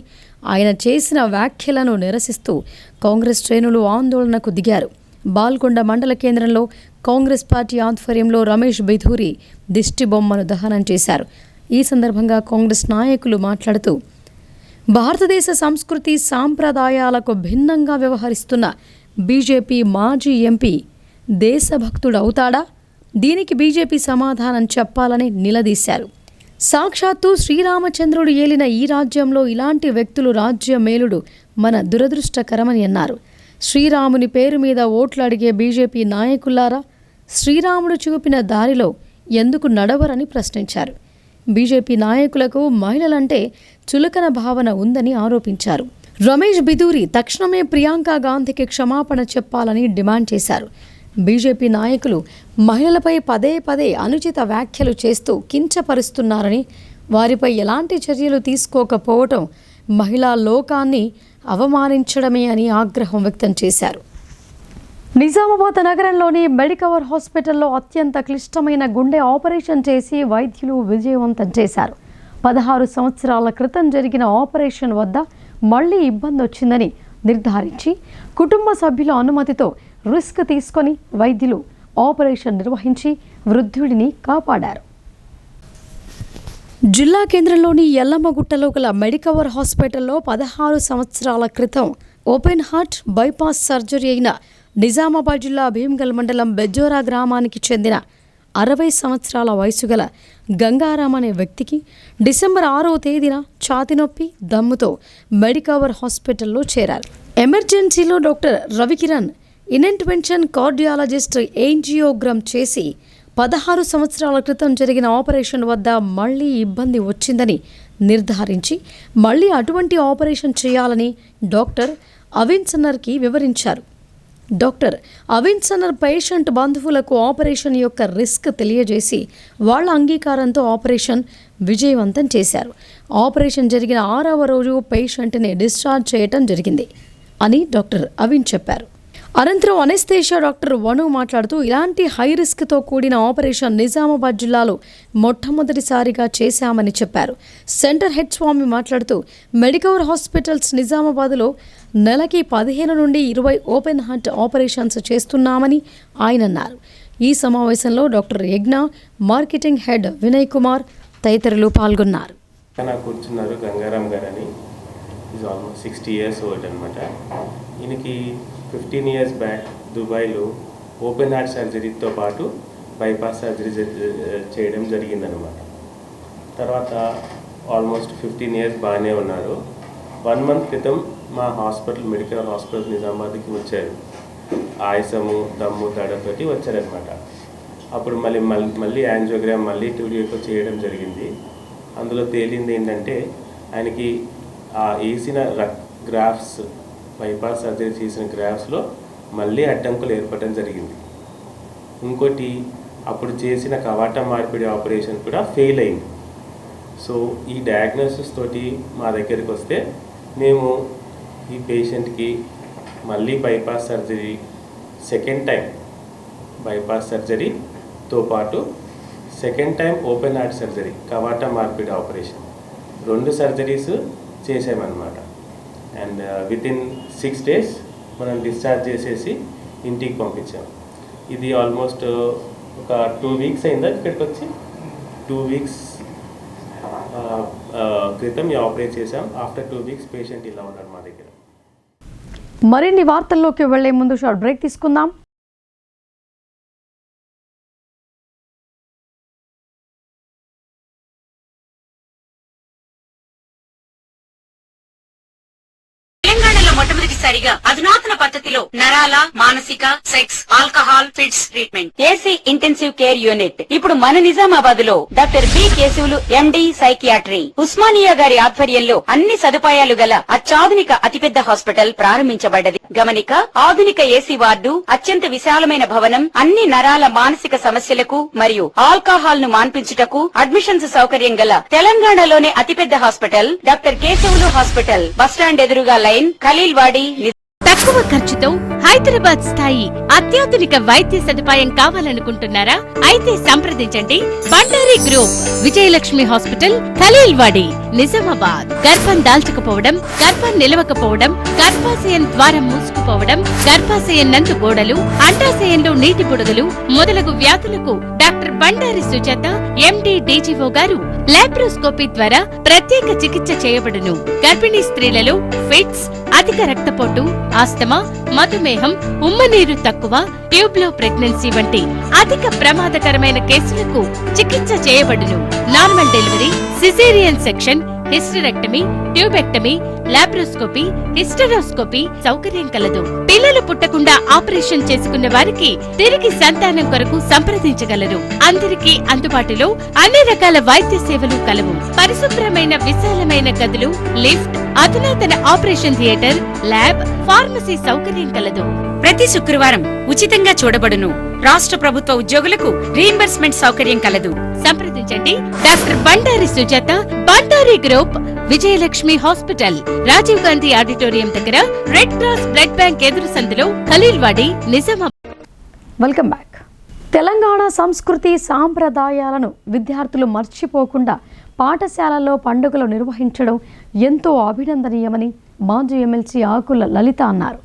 ఆయన చేసిన వ్యాఖ్యలను నిరసిస్తూ కాంగ్రెస్ శ్రేణులు ఆందోళనకు దిగారు. బాల్కొండ మండల కేంద్రంలో కాంగ్రెస్ పార్టీ ఆధ్వర్యంలో రమేష్ బిధూరి దిష్టి బొమ్మను దహనం చేశారు. ఈ సందర్భంగా కాంగ్రెస్ నాయకులు మాట్లాడుతూ, భారతదేశ సంస్కృతి సాంప్రదాయాలకు భిన్నంగా వ్యవహరిస్తున్న బీజేపీ మాజీ ఎంపీ దేశభక్తుడవుతాడా? దీనికి బీజేపీ సమాధానం చెప్పాలని నిలదీశారు. సాక్షాత్తు శ్రీరామచంద్రుడు ఏలిన ఈ రాజ్యంలో ఇలాంటి వ్యక్తులు రాజ్య మేలుడు మన దురదృష్టకరమని అన్నారు. శ్రీరాముని పేరు మీద ఓట్లు అడిగే బీజేపీ నాయకులారా, శ్రీరాముడు చూపిన దారిలో ఎందుకు నడవరని ప్రశ్నించారు. బీజేపీ నాయకులకు మహిళలంటే చులకన భావన ఉందని ఆరోపించారు. రమేష్ బిదూరి తక్షణమే ప్రియాంక గాంధీకి క్షమాపణ చెప్పాలని డిమాండ్ చేశారు. బీజేపీ నాయకులు మహిళలపై పదే పదే అనుచిత వ్యాఖ్యలు చేస్తూ కించపరుస్తున్నారని, వారిపై ఎలాంటి చర్యలు తీసుకోకపోవటం మహిళా లోకాన్ని అవమానించడమే అని ఆగ్రహం వ్యక్తం చేశారు. నిజామాబాద్ నగరంలోని మెడికవర్ హాస్పిటల్లో అత్యంత క్లిష్టమైన గుండె ఆపరేషన్ చేసి వైద్యులు విజయవంతం చేశారు. 16 సంవత్సరాల క్రితం జరిగిన ఆపరేషన్ వద్ద మళ్లీ ఇబ్బంది వచ్చిందని నిర్ధారించి కుటుంబ సభ్యుల అనుమతితో రిస్క్ తీసుకొని వైద్యులు ఆపరేషన్ నిర్వహించి వృద్ధుడిని కాపాడారు. జిల్లా కేంద్రంలోని ఎల్లమ్మగుట్టలో గల మెడికవర్ హాస్పిటల్లో 16 సంవత్సరాల క్రితం ఓపెన్ హార్ట్ బైపాస్ సర్జరీ అయిన నిజామాబాద్ జిల్లా భీమ్గల్ మండలం బెజ్జోరా గ్రామానికి చెందిన 60 సంవత్సరాల వయసు గల గంగారాం అనే వ్యక్తికి డిసెంబర్ 6వ తేదీన ఛాతీ నొప్పి, దమ్ముతో మెడికవర్ హాస్పిటల్లో చేరారు. ఎమర్జెన్సీలో doctor Ravikiran intention cardiologist angiogram చేసి 16 సంవత్సరాల క్రితం జరిగిన ఆపరేషన్ వద్ద మళ్లీ ఇబ్బంది వచ్చిందని నిర్ధారించి మళ్లీ అటువంటి ఆపరేషన్ చేయాలని డాక్టర్ అవిన్సన్నర్కి వివరించారు. డాక్టర్ అవిన్సన్నర్ పేషెంట్ బంధువులకు ఆపరేషన్ యొక్క రిస్క్ తెలియజేసి వాళ్ల అంగీకారంతో ఆపరేషన్ విజయవంతం చేశారు. ఆపరేషన్ జరిగిన 6వ రోజు పేషెంట్ని డిశ్చార్జ్ చేయటం జరిగింది అని డాక్టర్ అవిన్ చెప్పారు. అనంతరం అనెస్థేషియా డాక్టర్ వను మాట్లాడుతూ ఇలాంటి హై రిస్క్తో కూడిన ఆపరేషన్ నిజామాబాద్ జిల్లాలో మొట్టమొదటిసారిగా చేశామని చెప్పారు. సెంటర్ హెడ్ స్వామి మాట్లాడుతూ మెడికవర్ హాస్పిటల్స్ నిజామాబాద్లో నెలకి 15 నుండి 20 ఓపెన్ హార్ట్ ఆపరేషన్స్ చేస్తున్నామని ఆయన అన్నారు. ఈ సమావేశంలో డాక్టర్ యజ్ఞ, మార్కెటింగ్ హెడ్ వినయ్ కుమార్ తదితరులు పాల్గొన్నారు. కూర్చున్నారు గంగారాం గారని, ఈజ్ ఆల్మోస్ట్ 60 years ఓల్డ్ అనమాట. ఈయనకి 15 years బ్యాక్ దుబాయ్లో ఓపెన్ హార్ట్ సర్జరీతో పాటు బైపాస్ సర్జరీ చేయడం జరిగిందనమాట. తర్వాత ఆల్మోస్ట్ 15 years బాగానే ఉన్నారు. 1 month క్రితం మా హాస్పిటల్ మెడికల్ హాస్పిటల్ నిజామాబాద్కి వచ్చారు. ఆయాసము, దమ్ము, దడతోటి వచ్చారనమాట. అప్పుడు మళ్ళీ యాంజియోగ్రామ్ మళ్ళీ 2 days చేయడం జరిగింది. అందులో తేలింది ఏంటంటే ఆయనకి ఆ వేసిన గ్రాఫ్స్, బైపాస్ సర్జరీ చేసిన గ్రాఫ్స్లో మళ్ళీ అడ్డంకులు ఏర్పడడం జరిగింది. ఇంకోటి అప్పుడు చేసిన కవాటా మార్పిడి ఆపరేషన్ కూడా ఫెయిల్ అయింది. సో ఈ డయాగ్నోసిస్ తోటి మా దగ్గరికి వస్తే మేము ఈ పేషెంట్కి మళ్ళీ bypass surgery, second time bypass సర్జరీతో పాటు second time open heart surgery, కవాటా మార్పిడి ఆపరేషన్, 2 సర్జరీస్ చేసామన్నమాట. అండ్ వితిన్ 6 days మనం డిశ్చార్జ్ చేసేసి ఇంటికి పంపించాం. ఇది ఆల్మోస్ట్ ఒక 2 weeks అయిందా ఇక్కడికి వచ్చి. 2 weeks క్రితం ఆపరేట్ చేసాం. ఆఫ్టర్ 2 weeks పేషెంట్ ఇలా ఉన్నాడు మా దగ్గర. మరిన్ని వార్తల్లోకి వెళ్లే ముందు షార్ట్ బ్రేక్ తీసుకుందాం. మొట్టమొదటిసారిగా అధునాతన పద్ధతిలో నరాల, మానసిక, sex, alcohol, fits treatment, AC intensive care unit ఇప్పుడు మన నిజామాబాద్ లో doctor B Keshavulu MD psychiatry, Osmania గారి ఆధ్వర్యంలో అన్ని సదుపాయాలు గల అత్యాధునిక అతిపెద్ద హాస్పిటల్ ప్రారంభించబడ్డది. గమనిక, ఆధునిక ఏసీ వార్డు, అత్యంత విశాలమైన భవనం, అన్ని నరాల మానసిక సమస్యలకు మరియు ఆల్కహాల్ ను మాన్పించుటకు అడ్మిషన్స్ సౌకర్యం గల తెలంగాణలోనే అతిపెద్ద hospital doctor Keshavulu hospital, bus stand ఎదురుగా లైన్, ఖలీల్వాడి. తక్కువ ఖర్చుతో హైదరాబాద్ స్థాయి అత్యాధునిక వైద్య సదుపాయం కావాలనుకుంటున్నారా? అయితే సంప్రదించండి బండారి గ్రూప్, విజయలక్ష్మి హాస్పిటల్, ఖలీల్వాడి, నిజామాబాద్. గర్భం దాల్చకపోవడం, గర్భం నిలవకపోవడం, గర్భాశయం ద్వారం మూసుకుపోవడం, గర్భాశయం నందు గోడలు, అండాశయంలో నీటి బుడగలు మొదలగు వ్యాధులకు డాక్టర్ బండారి సుజాత ఎండి డీజీఓ గారు లాప్రోస్కోపీ ద్వారా ప్రత్యేక చికిత్స చేయబడును. గర్భిణీ స్త్రీలలో ఫిట్స్, అధిక రక్తపోటు, ఆస్తమా, మధుమేహం, ఉమ్మనీరు తక్కువ, ట్యూబ్లో ప్రెగ్నెన్సీ వంటి అధిక ప్రమాదకరమైన కేసులకు చికిత్స చేయబడును. Normal delivery, caesarean section, hysterectomy, tubectomy, laparoscopy, hysteroscopy సౌకర్యం కలదు. పిల్లలు పుట్టకుండా ఆపరేషన్ చేసుకున్న వారికి తిరిగి సంతానం కొరకు సంప్రదించగలరు. అందరికీ అందుబాటులో అన్ని రకాల వైద్య సేవలు కలవు. పరిశుభ్రమైన విశాలమైన గదులు, లిఫ్ట్, అధునాతన ఆపరేషన్ థియేటర్, ల్యాబ్, ఫార్మసీ సౌకర్యం కలదు. ప్రతి శుక్రవారం ఉచితంగా చూడబడును. రాష్ట్ర ప్రభుత్వ ఉద్యోగులకు రీయింబర్స్మెంట్ సౌకర్యం కలదు. సంప్రదించండి doctor Bandari Sujatha, Bandari group, Vijayalakshmi hospital, Rajiv Gandhi auditorium దగ్గర, రెడ్ క్రాస్ బ్లడ్ బ్యాంక్ ఎదురు సందులో, ఖలీల్వాడి, నిజామాబాద్. Welcome back. తెలంగాణ సంస్కృతి సాంప్రదాయాలను విద్యార్థులు మర్చిపోకుండా పాఠశాలల్లో పండుగలు నిర్వహించడం ఎంతో అభినందనీయమని మాజీ ఎమ్మెల్సీ ఆకుల లలిత అన్నారు.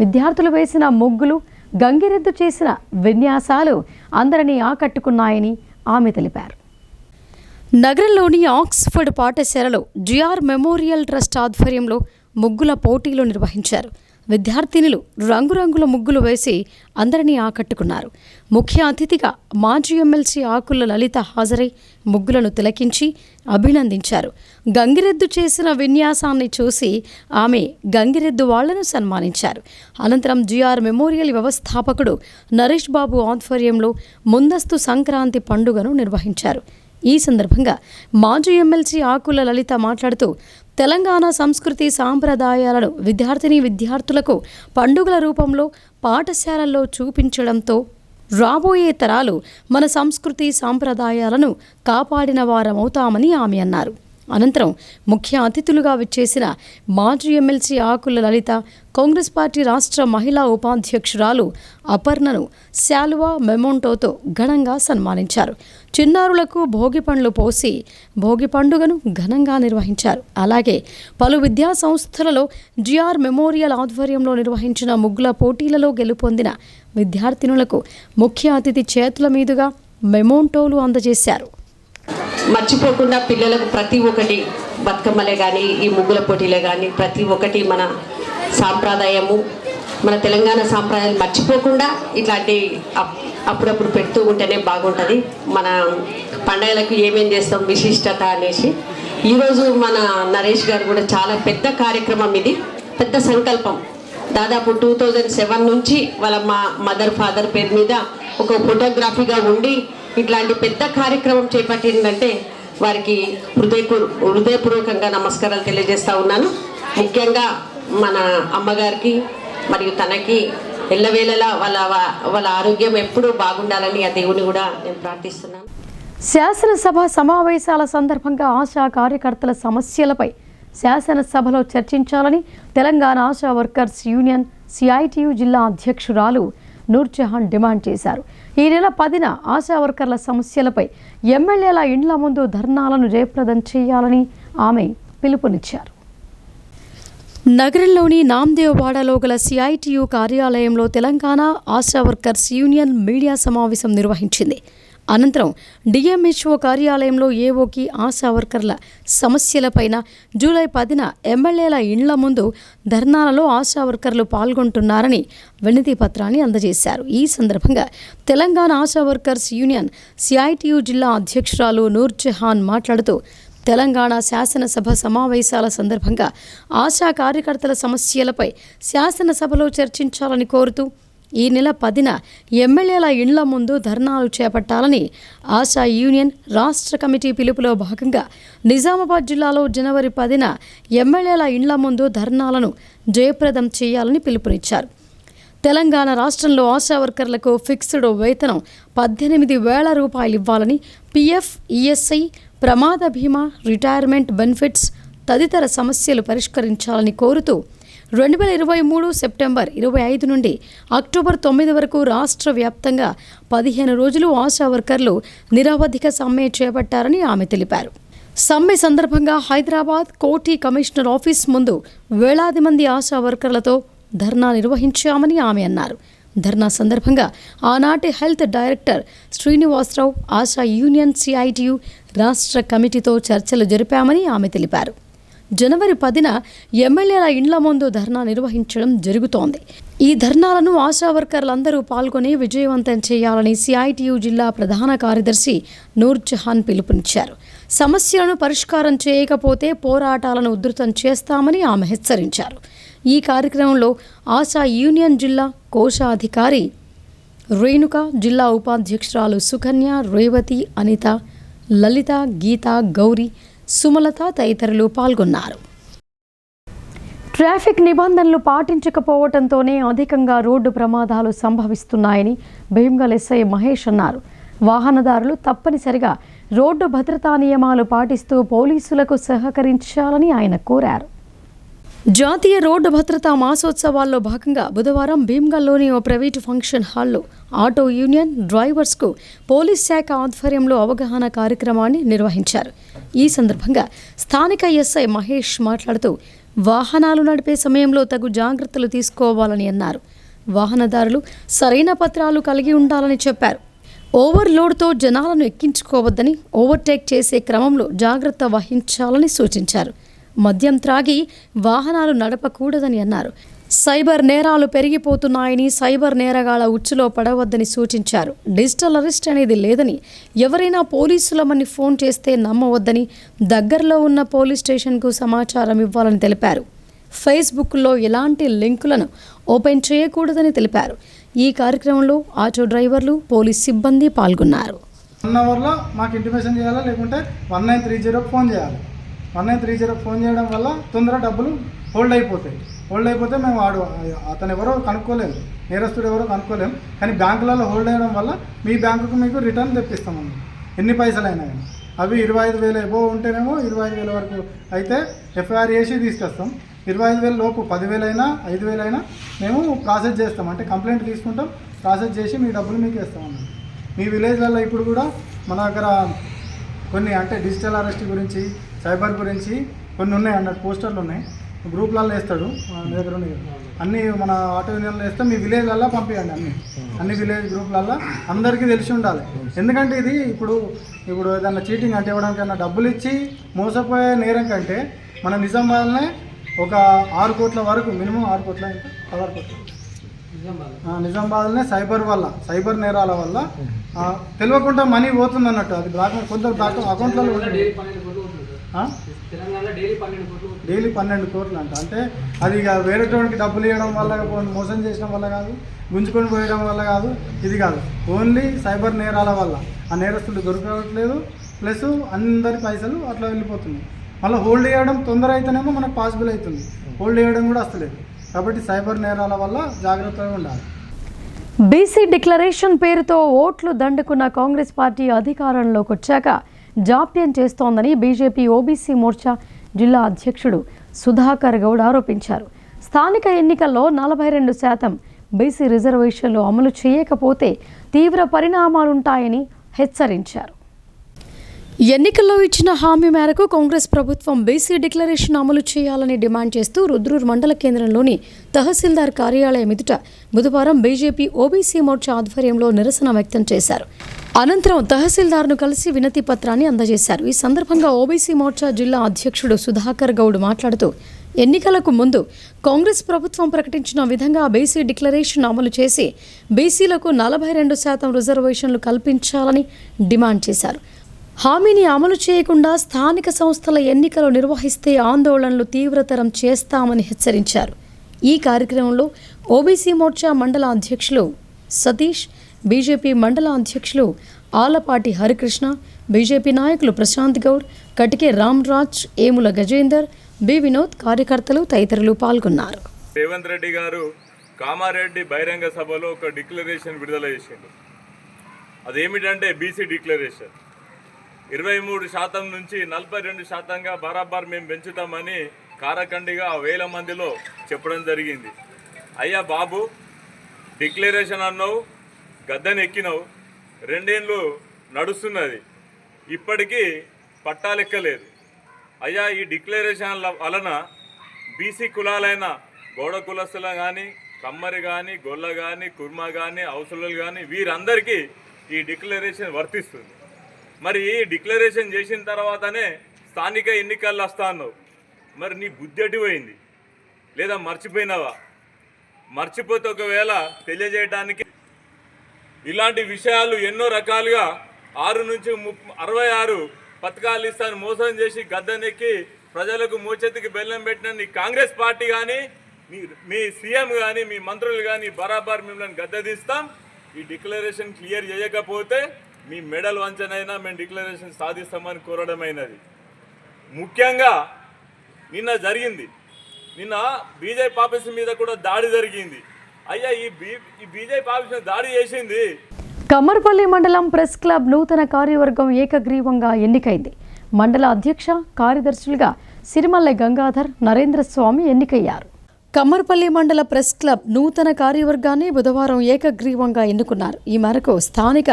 విద్యార్థులు వేసిన ముగ్గులు, గంగిరెద్దు చేసిన విన్యాసాలు అందరినీ ఆకట్టుకున్నాయని ఆమె తెలిపారు. నగరంలోని ఆక్స్ఫర్డ్ పాఠశాలలో జిఆర్ మెమోరియల్ ట్రస్ట్ ఆధ్వర్యంలో ముగ్గుల పోటీలు నిర్వహించారు. విద్యార్థినులు రంగురంగుల ముగ్గులు వేసి అందరినీ ఆకట్టుకున్నారు. ముఖ్య అతిథిగా మాజీ ఎమ్మెల్సీ ఆకుల లలిత హాజరై ముగ్గులను తిలకించి అభినందించారు. గంగిరెద్దు చేసిన విన్యాసాన్ని చూసి ఆమె గంగిరెద్దు వాళ్లను సన్మానించారు. అనంతరం జిఆర్ మెమోరియల్ వ్యవస్థాపకుడు నరేష్ బాబు ఆధ్వర్యంలో ముందస్తు సంక్రాంతి పండుగను నిర్వహించారు. ఈ సందర్భంగా మాజీ ఎమ్మెల్సీ ఆకుల లలిత మాట్లాడుతూ తెలంగాణ సంస్కృతి సాంప్రదాయాలను విద్యార్థులకు పండుగల రూపంలో పాఠశాలల్లో చూపించడంతో రాబోయే తరాలు మన సంస్కృతి సాంప్రదాయాలను కాపాడిన వారమవుతామని ఆమె అన్నారు. అనంతరం ముఖ్య అతిథులుగా విచ్చేసిన మాజీ ఎమ్మెల్సీ ఆకుల లలిత కాంగ్రెస్ పార్టీ రాష్ట్ర మహిళా ఉపాధ్యక్షురాలు అపర్ణను శాలువా మెమోంటోతో ఘనంగా సన్మానించారు. చిన్నారులకు భోగి పండ్లు పోసి భోగి పండుగను ఘనంగా నిర్వహించారు. అలాగే పలు విద్యా సంస్థలలో జిఆర్ మెమోరియల్ ఆధ్వర్యంలో నిర్వహించిన ముగ్గుల పోటీలలో గెలుపొందిన విద్యార్థినులకు ముఖ్య అతిథి చేతుల మీదుగా మెమోంటోలు అందజేశారు. మర్చిపోకుండా పిల్లలకు ప్రతి ఒక్కటి బతుకమ్మలే కానీ ఈ ముగ్గుల పోటీలే కానీ ప్రతి ఒక్కటి మన సాంప్రదాయము, మన తెలంగాణ సాంప్రదాయాలు మర్చిపోకుండా ఇట్లాంటి అప్పుడప్పుడు పెడుతూ ఉంటేనే బాగుంటుంది. మన పండుగలకు ఏమేం చేస్తాం విశిష్టత అనేసి ఈరోజు మన నరేష్ గారు కూడా చాలా పెద్ద కార్యక్రమం, ఇది పెద్ద సంకల్పం. దాదాపు 2007 నుంచి వాళ్ళ మా మదర్ ఫాదర్ పేరు మీద ఒక ఫోటోగ్రఫీగా ఉండి ఇట్లాంటి పెద్ద కార్యక్రమం చేపట్టిందంటే వారికి హృదయపూర్వకంగా నమస్కారాలు తెలియజేస్తూ ఉన్నాను. ముఖ్యంగా మన అమ్మగారికి మరియు తనకి ఎల్లవేళలా వాళ్ళ ఆరోగ్యం ఎప్పుడూ బాగుండాలని ఆ దేవుని కూడా నేను ప్రార్థిస్తున్నాను. శాసనసభ సమావేశాల సందర్భంగా ఆశా కార్యకర్తల సమస్యలపై శాసనసభలో చర్చించాలని Telangana ASHA workers union CITU జిల్లా అధ్యక్షురాలు నూర్జహాన్ డిమాండ్ చేశారు. ఈ నెల 10న ఆశా వర్కర్ల సమస్యలపై ఎమ్మెల్యేల ఇండ్ల ముందు ధర్నాలను జయప్రదం చేయాలని ఆమె పిలుపునిచ్చారు. నగరంలోని నామ్దేవ్ వాడలో గల సిఐటియు కార్యాలయంలో Telangana ASHA workers union media సమావేశం నిర్వహించింది. అనంతరం డిఎంహెచ్ఓ కార్యాలయంలో ఏఓకి ఆశా వర్కర్ల సమస్యలపైన జూలై 10న ఎమ్మెల్యేల ఇండ్ల ముందు ధర్నాలలో ఆశా వర్కర్లు పాల్గొంటున్నారని వినతి పత్రాన్ని అందజేశారు. ఈ సందర్భంగా Telangana ASHA workers union CITU జిల్లా అధ్యక్షురాలు నూర్జహాన్ మాట్లాడుతూ తెలంగాణ శాసనసభ సమావేశాల సందర్భంగా ఆశా కార్యకర్తల సమస్యలపై శాసనసభలో చర్చించాలని కోరుతూ ఈ నెల 10న ఎమ్మెల్యేల ఇండ్ల ముందు ధర్నాలు చేపట్టాలని ఆశా యూనియన్ రాష్ట్ర కమిటీ పిలుపులో భాగంగా నిజామాబాద్ జిల్లాలో జనవరి 10న ఎమ్మెల్యేల ఇండ్ల ముందు ధర్నాలను జయప్రదం చేయాలని పిలుపునిచ్చారు. తెలంగాణ రాష్ట్రంలో ఆశా వర్కర్లకు ఫిక్స్డ్ వేతనం 18,000 రూపాయలు ఇవ్వాలని, పిఎఫ్, ఈఎస్ఐ, ప్రమాద బీమా, రిటైర్మెంట్ బెనిఫిట్స్ తదితర సమస్యలు పరిష్కరించాలని కోరుతూ 2023 సెప్టెంబర్ 25 నుండి అక్టోబర్ 9 వరకు రాష్ట్ర వ్యాప్తంగా 15 రోజులు ఆశా వర్కర్లు నిరవధిక సమ్మె చేపట్టారని ఆమె తెలిపారు. సమ్మె సందర్భంగా హైదరాబాద్ కోటి కమిషనర్ ఆఫీస్ ముందు వేలాది మంది ఆశా వర్కర్లతో ధర్నా నిర్వహించామని ఆమె అన్నారు. ధర్నా సందర్భంగా ఆనాటి health director Srinivasarao Asha union CITU రాష్ట్ర కమిటీతో చర్చలు జరిపామని ఆమె తెలిపారు. జనవరి 10న ఎమ్మెల్యేల ఇండ్ల ముందు ధర్నా నిర్వహించడం జరుగుతోంది. ఈ ధర్నాలను ఆశా వర్కర్లందరూ పాల్గొని విజయవంతం చేయాలని సిఐటియు జిల్లా ప్రధాన కార్యదర్శి నూర్జహాన్ పిలుపునిచ్చారు. సమస్యలను పరిష్కారం చేయకపోతే పోరాటాలను ఉధృతం చేస్తామని ఆమె హెచ్చరించారు. ఈ కార్యక్రమంలో ఆశా యూనియన్ జిల్లా కోశాధికారి రేణుక, జిల్లా ఉపాధ్యక్షురాలు సుకన్య, రేవతి, అనిత, లలిత, గీత, గౌరీ, సుమలత తదితరులు పాల్గొన్నారు. ట్రాఫిక్ నిబంధనలు పాటించకపోవడంతోనే అధికంగా రోడ్డు ప్రమాదాలు సంభవిస్తున్నాయని భీమ్గల్ ఎస్ఐ మహేష్ అన్నారు. వాహనదారులు తప్పనిసరిగా రోడ్డు భద్రతా నియమాలు పాటిస్తూ పోలీసులకు సహకరించాలని ఆయన కోరారు. జాతీయ రోడ్డు భద్రతా మాసోత్సవాల్లో భాగంగా బుధవారం భీమ్గల్లోని ఓ ప్రైవేటు ఫంక్షన్ హాల్లో ఆటో యూనియన్ డ్రైవర్స్కు పోలీస్ శాఖ ఆధ్వర్యంలో అవగాహన కార్యక్రమాన్ని నిర్వహించారు. ఈ సందర్భంగా స్థానిక ఎస్ఐ మహేష్ మాట్లాడుతూ వాహనాలు నడిపే సమయంలో తగు జాగ్రత్తలు తీసుకోవాలని అన్నారు. వాహనదారులు సరైన పత్రాలు కలిగి ఉండాలని చెప్పారు. ఓవర్లోడ్తో జనాలను ఎక్కించుకోవద్దని, ఓవర్టేక్ చేసే క్రమంలో జాగ్రత్త వహించాలని సూచించారు. మద్యం త్రాగి వాహనాలు నడపకూడదని అన్నారు. సైబర్ నేరాలు పెరిగిపోతున్నాయని, సైబర్ నేరగాళ్ల ఉచ్చులో పడవద్దని సూచించారు. డిజిటల్ అరెస్ట్ అనేది లేదని, ఎవరైనా పోలీసులమని ఫోన్ చేస్తే నమ్మవద్దని, దగ్గరలో ఉన్న పోలీస్ స్టేషన్కు సమాచారం ఇవ్వాలని తెలిపారు. ఫేస్బుక్లో ఎలాంటి లింకులను ఓపెన్ చేయకూడదని తెలిపారు. ఈ కార్యక్రమంలో ఆటో డ్రైవర్లు, పోలీస్ సిబ్బంది పాల్గొన్నారు. 1 అవర్లో మాకు ఇంటిమేషన్ చేయాలా, లేకుంటే 1930 ఫోన్ చేయాలి. 1930 ఫోన్ చేయడం వల్ల తొందరగా డబ్బులు హోల్డ్ అయిపోతే మేము అతను ఎవరో కనుక్కోలేము, నేరస్తుడు ఎవరో కనుక్కోలేము. కానీ బ్యాంకులలో హోల్డ్ అయ్యడం వల్ల మీ బ్యాంకుకు మీకు రిటర్న్ తెప్పిస్తామన్నమాట. ఎన్ని పైసలు అయినా కానీ అవి 25,000 ఎబో ఉంటేనేమో 25,000 వరకు అయితే ఎఫ్ఐఆర్ చేసి తీసుకొస్తాం. 25,000 లోపు 10,000 అయినా 5,000 అయినా మేము ప్రాసెస్ చేస్తాం. అంటే కంప్లైంట్ తీసుకుంటాం, ప్రాసెస్ చేసి మీ డబ్బులు మీకు ఇస్తామన్నమాట. మీ విలేజ్లలో ఇప్పుడు కూడా మన దగ్గర కొన్ని అంటే డిజిటల్ అరెస్ట్ గురించి, సైబర్ గురించి కొన్ని ఉన్నాయి అన్నట్టు పోస్టర్లు ఉన్నాయి. గ్రూప్లలో వేస్తాడు, మీ దగ్గర ఉన్నాయి అన్నీ మన ఆటో యూనియన్లో వేస్తే మీ విలేజ్లలో పంపించండి. అన్ని విలేజ్ గ్రూప్లలో అందరికీ తెలిసి ఉండాలి. ఎందుకంటే ఇది ఇప్పుడు ఏదన్నా చీటింగ్ అంటే ఇవ్వడానికన్నా డబ్బులు ఇచ్చి మోసపోయే నేరం కంటే మన నిజామాబాద్నే ఒక 6 కోట్ల వరకు, మినిమం 6 కోట్ల, ఇంకా 16 కోట్ల నిజామాబాద్నే సైబర్ నేరాల వల్ల తెలియకుండా మనీ పోతుంది అన్నట్టు. అది బ్లాక్ కొందరు అకౌంట్లలో డైలీ 12 కోట్లు అంట. అంటే అది వేరేటోడికి డబ్బులు ఇవ్వడం వల్ల, మోసం చేయడం వల్ల కాదు, గుంజుకొని పోయడం వల్ల కాదు, ఇది కాదు, ఓన్లీ సైబర్ నేరాల వల్ల ఆ నేరస్తులు దొరకట్లేదు. ప్లస్ అందరి పైసలు అట్లా వెళ్ళిపోతున్నాయి. మళ్ళీ హోల్డ్ చేయడం తొందర అయితేనేమో మనకు పాసిబుల్ అవుతుంది, హోల్డ్ చేయడం కూడా వస్తలేదు. కాబట్టి సైబర్ నేరాల వల్ల జాగ్రత్తగా ఉండాలి. బీసీ డిక్లరేషన్ పేరుతో ఓట్లు దండుకున్న కాంగ్రెస్ పార్టీ అధికారంలోకి వచ్చాక జాప్యం చేస్తోందని బీజేపీ ఓబీసీ మోర్చా జిల్లా అధ్యక్షుడు సుధాకర్ గౌడ్ ఆరోపించారు. స్థానిక ఎన్నికల్లో 42% బీసీ రిజర్వేషన్లు అమలు చేయకపోతే తీవ్ర పరిణామాలుంటాయని హెచ్చరించారు. ఎన్నికల్లో ఇచ్చిన హామీ మేరకు కాంగ్రెస్ ప్రభుత్వం బీసీ డిక్లరేషన్ అమలు చేయాలని డిమాండ్ చేస్తూ రుద్రూర్ మండల కేంద్రంలోని తహసీల్దార్ కార్యాలయం ఎదుట బుధవారం బీజేపీ ఓబీసీ మోర్చా ఆధ్వర్యంలో నిరసన వ్యక్తం చేశారు. అనంతరం తహసీల్దార్ను కలిసి వినతి పత్రాన్ని అందజేశారు. ఈ సందర్భంగా ఓబీసీ మోర్చా జిల్లా అధ్యక్షుడు సుధాకర్ గౌడ్ మాట్లాడుతూ ఎన్నికలకు ముందు కాంగ్రెస్ ప్రభుత్వం ప్రకటించిన విధంగా బీసీ డిక్లరేషన్ అమలు చేసి బీసీలకు 42% రిజర్వేషన్లు కల్పించాలని డిమాండ్ చేశారు. హామీని అమలు చేయకుండా స్థానిక సంస్థల ఎన్నికలు నిర్వహిస్తే ఆందోళనలు తీవ్రతరం చేస్తామని హెచ్చరించారు. ఈ కార్యక్రమంలో ఓబీసీ మోర్చా మండల అధ్యక్షులు సతీష్, బీజేపీ మండల అధ్యక్షులు ఆలపాటి హరికృష్ణ, బీజేపీ నాయకులు ప్రశాంత్ గౌడ్, కటికే రామ్రాజ్, ఏముల గజేందర్, బి వినోద్, కార్యకర్తలు తదితరులు పాల్గొన్నారు. రేవంత్ రెడ్డి గారు కామారెడ్డి బహిరంగ సభలో ఒక డిక్లరేషన్ విడుదల చేసిండు. అదేమిటంటే బీసీ డిక్లరేషన్ 23% నుంచి 42%గా బరాబర్ మేము పెంచుతామని కారకండిగా 1000 మందిలో చెప్పడం జరిగింది. అయ్యా బాబు, డిక్లరేషన్ అన్నావు, గద్దెనెక్కినావు, 2 ఏళ్ళు నడుస్తున్నది, ఇప్పటికీ పట్టాలెక్కలేదు. అయ్యా, ఈ డిక్లరేషన్ వలన బీసీ కులాలైన గౌడ కులస్తులు కానీ, కమ్మరి కానీ, గొల్ల కానీ, కుర్మ కానీ, అవసరులు కానీ వీరందరికీ ఈ డిక్లరేషన్ వర్తిస్తుంది. మరి ఈ డిక్లరేషన్ చేసిన తర్వాతనే స్థానిక ఎన్నికల్లో వస్తా అన్నావు. మరి నీ బుద్ధి అడిపోయింది లేదా మర్చిపోయినావా? మర్చిపోతే ఒకవేళ తెలియజేయడానికి ఇలాంటి విషయాలు ఎన్నో రకాలుగా 6 నుంచి 66 పథకాలు ఇస్తాను మోసం చేసి గద్దెనెక్కి ప్రజలకు మోచెత్తికి బెల్లం పెట్టిన నీ కాంగ్రెస్ పార్టీ కానీ మీ సీఎం కానీ మీ మంత్రులు కానీ బరాబర్ మిమ్మల్ని గద్దెదిస్తాం. ఈ డిక్లరేషన్ క్లియర్ చేయకపోతే మీ మెడల్ వంచనైనా మేము డిక్లరేషన్ సాధిస్తామని కోరడమైనది. ముఖ్యంగా నిన్న జరిగింది, నిన్న బీజేపీ ఆఫీస్ మీద కూడా దాడి జరిగింది. అయ్యా ఈ బీజేపీ ఆఫీస్ మీద దాడి చేసింది. కమ్మర్పల్లి మండలం ప్రెస్ క్లబ్ నూతన కార్యవర్గం ఏకగ్రీవంగా ఎన్నికైంది. మండల అధ్యక్ష కార్యదర్శులుగా సిరిమల్లె గంగాధర్, నరేంద్ర స్వామి ఎన్నికయ్యారు. కమ్మర్పల్లి మండల ప్రెస్ క్లబ్ నూతన కార్యవర్గాన్ని బుధవారం ఏకగ్రీవంగా ఎన్నుకున్నారు. ఈ మేరకు స్థానిక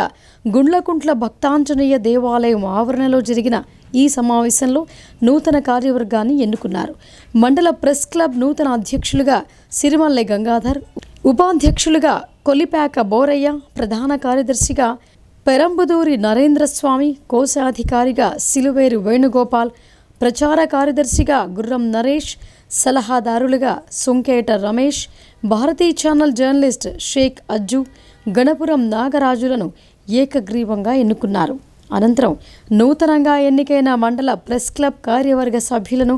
గుండ్లకుంట్ల భక్తాంజనేయ దేవాలయం ఆవరణలో జరిగిన ఈ సమావేశంలో నూతన కార్యవర్గాన్ని ఎన్నుకున్నారు. మండల ప్రెస్ క్లబ్ నూతన అధ్యక్షులుగా సిరిమల్లె గంగాధర్, ఉపాధ్యక్షులుగా కొలిపాక బోరయ్య, ప్రధాన కార్యదర్శిగా పెరంబుదూరి నరేంద్ర స్వామి, కోశాధికారిగా సిలువేరు వేణుగోపాల్, ప్రచార కార్యదర్శిగా గుర్రం నరేష్, సలహాదారులుగా సుంకేట రమేష్, భారతీ ఛానల్ జర్నలిస్ట్ షేక్ అజ్జు, గణపురం నాగరాజులను ఏకగ్రీవంగా ఎన్నుకున్నారు. అనంతరం నూతనంగా ఎన్నికైన మండల ప్రెస్ క్లబ్ కార్యవర్గ సభ్యులను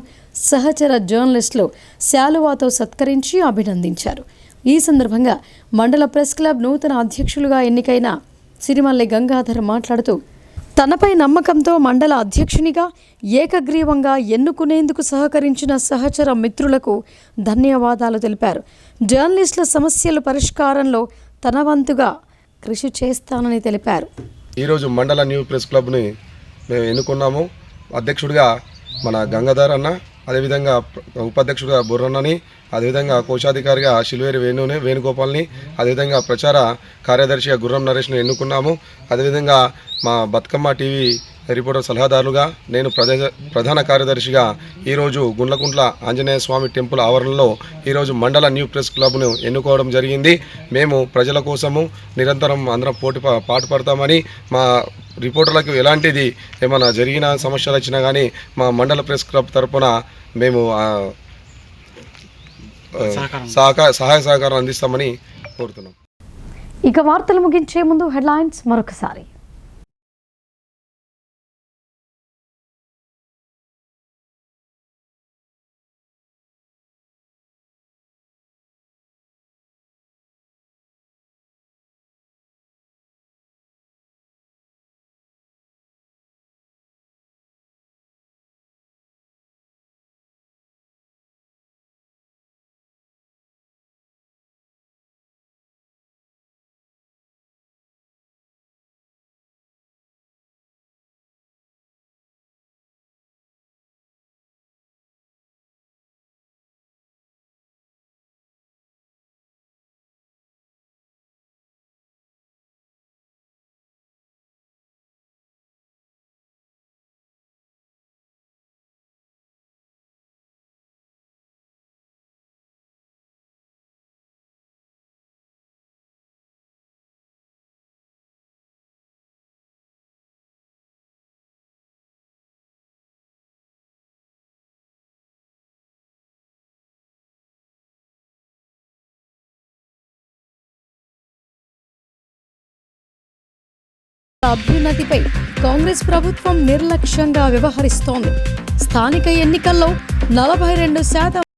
సహచర జర్నలిస్టులు శాలువాతో సత్కరించి అభినందించారు. ఈ సందర్భంగా మండల ప్రెస్ క్లబ్ నూతన అధ్యక్షులుగా ఎన్నికైన సిరిమల్లె గంగాధర్ మాట్లాడుతూ తనపై నమ్మకంతో మండల అధ్యక్షునిగా ఏకగ్రీవంగా ఎన్నుకునేందుకు సహకరించిన సహచర మిత్రులకు ధన్యవాదాలు తెలిపారు. జర్నలిస్టుల సమస్యల పరిష్కారంలో తన వంతుగా కృషి చేస్తానని తెలిపారు. ఈరోజు మండల న్యూ ప్రెస్ క్లబ్ని మేము ఎన్నుకున్నాము. అధ్యక్షుడిగా మన గంగాధర్ అన్న, అదేవిధంగా ఉపాధ్యక్షుడిగా బుర్రన్నని, అదేవిధంగా కోశాధికారిగా శిలువేరి వేణుగోపాల్ని, అదేవిధంగా ప్రచార కార్యదర్శిగా గుర్రం నరేష్ని ఎన్నుకున్నాము. అదేవిధంగా మా బతుకమ్మ టీవీ రిపోర్టర్ సలహాదారులుగా నేను ప్రధాన కార్యదర్శిగా ఈరోజు గుండ్లకుంట్ల ఆంజనేయ స్వామి టెంపుల్ ఆవరణలో ఈరోజు మండల న్యూ ప్రెస్ క్లబ్ను ఎన్నుకోవడం జరిగింది. మేము ప్రజల కోసము నిరంతరం అందరం పాటుపడతామని, మా రిపోర్టర్లకు ఎలాంటిది ఏమైనా జరిగిన సమస్యలు వచ్చినా కానీ మా మండల ప్రెస్ క్లబ్ తరఫున మేము సహాయ సహకారం అందిస్తామని కోరుతున్నాం. ఇక వార్తలు ముగించే ముందు హెడ్లైన్స్ మరొకసారి. అభ్యున్నతిపై కాంగ్రెస్ ప్రభుత్వం నిర్లక్ష్యంగా వ్యవహరిస్తోంది. స్థానిక ఎన్నికల్లో 42%